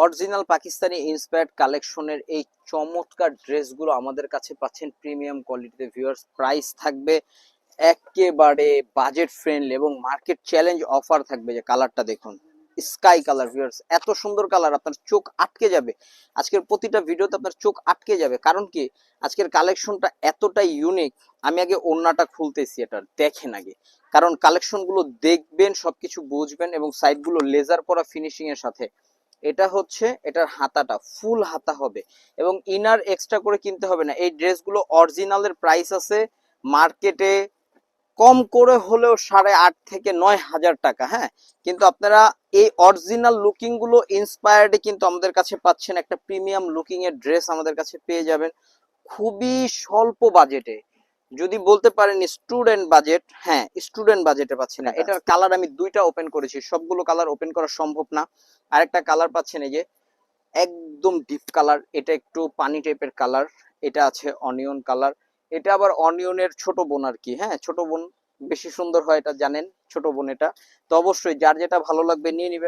Original Pakistani inspired কালেকশনের এই চমৎকার ড্রেসগুলো আমাদের কাছে পাচ্ছেন প্রিমিয়াম কোয়ালিটিতে। ভিউয়ার্স, প্রাইস থাকবে একেবারে বাজেট ফ্রেন্ডলি এবং মার্কেট চ্যালেঞ্জ অফার থাকবে। যে কালারটা দেখুন, স্কাই কালার। ভিউয়ার্স, এত সুন্দর কালার, আপনার চোখ আটকে যাবে। আজকের প্রতিটা ভিডিওতে আপনার চোখ আটকে যাবে, কারণ কি আজকের কালেকশনটা এতটাই ইউনিক। আমি আগে ওড়নাটা খুলতেছি, এটা দেখেন আগে, কারণ কালেকশনগুলো দেখবেন, সবকিছু বুঝবেন এবং সাইডগুলো লেজার করা ফিনিশিং এর সাথে। এটা হচ্ছে এটার হাতাটা ফুল হাতা হবে এবং ইনার এক্সট্রা করে কিনতে হবে না। এই ড্রেসগুলো অরিজিনালের প্রাইস আছে মার্কেটে কম করে হলেও 8,500 থেকে 9,000 টাকা। হ্যাঁ, কিন্তু আপনারা এই অরিজিনাল লুকিং গুলো ইন্সপায়ার্ডে কিন্তু আমাদের কাছে পাচ্ছেন। একটা প্রিমিয়াম লুকিং এর ড্রেস আমাদের কাছে পেয়ে যাবেন খুবই স্বল্প বাজেটে। যদি বলতে পারেন স্টুডেন্ট বাজেট, হ্যাঁ স্টুডেন্ট বাজেটে পাচ্ছি না। এটার কালার আমি দুইটা ওপেন করেছি, সবগুলো কালার ওপেন করা সম্ভব না। আরেকটা কালার পাচ্ছেন এই যে একদম ডিপ কালার, এটা একটু পানি টাইপের কালার। এটা আছে অনিয়ন কালার, এটা আবার অনিয়নের ছোট বোন আর কি। হ্যাঁ, ছোট বোন বেশি সুন্দর হয়, এটা জানেন, ছোট বোন এটা। তো অবশ্যই যার যেটা ভালো লাগবে নিয়ে নেবেন।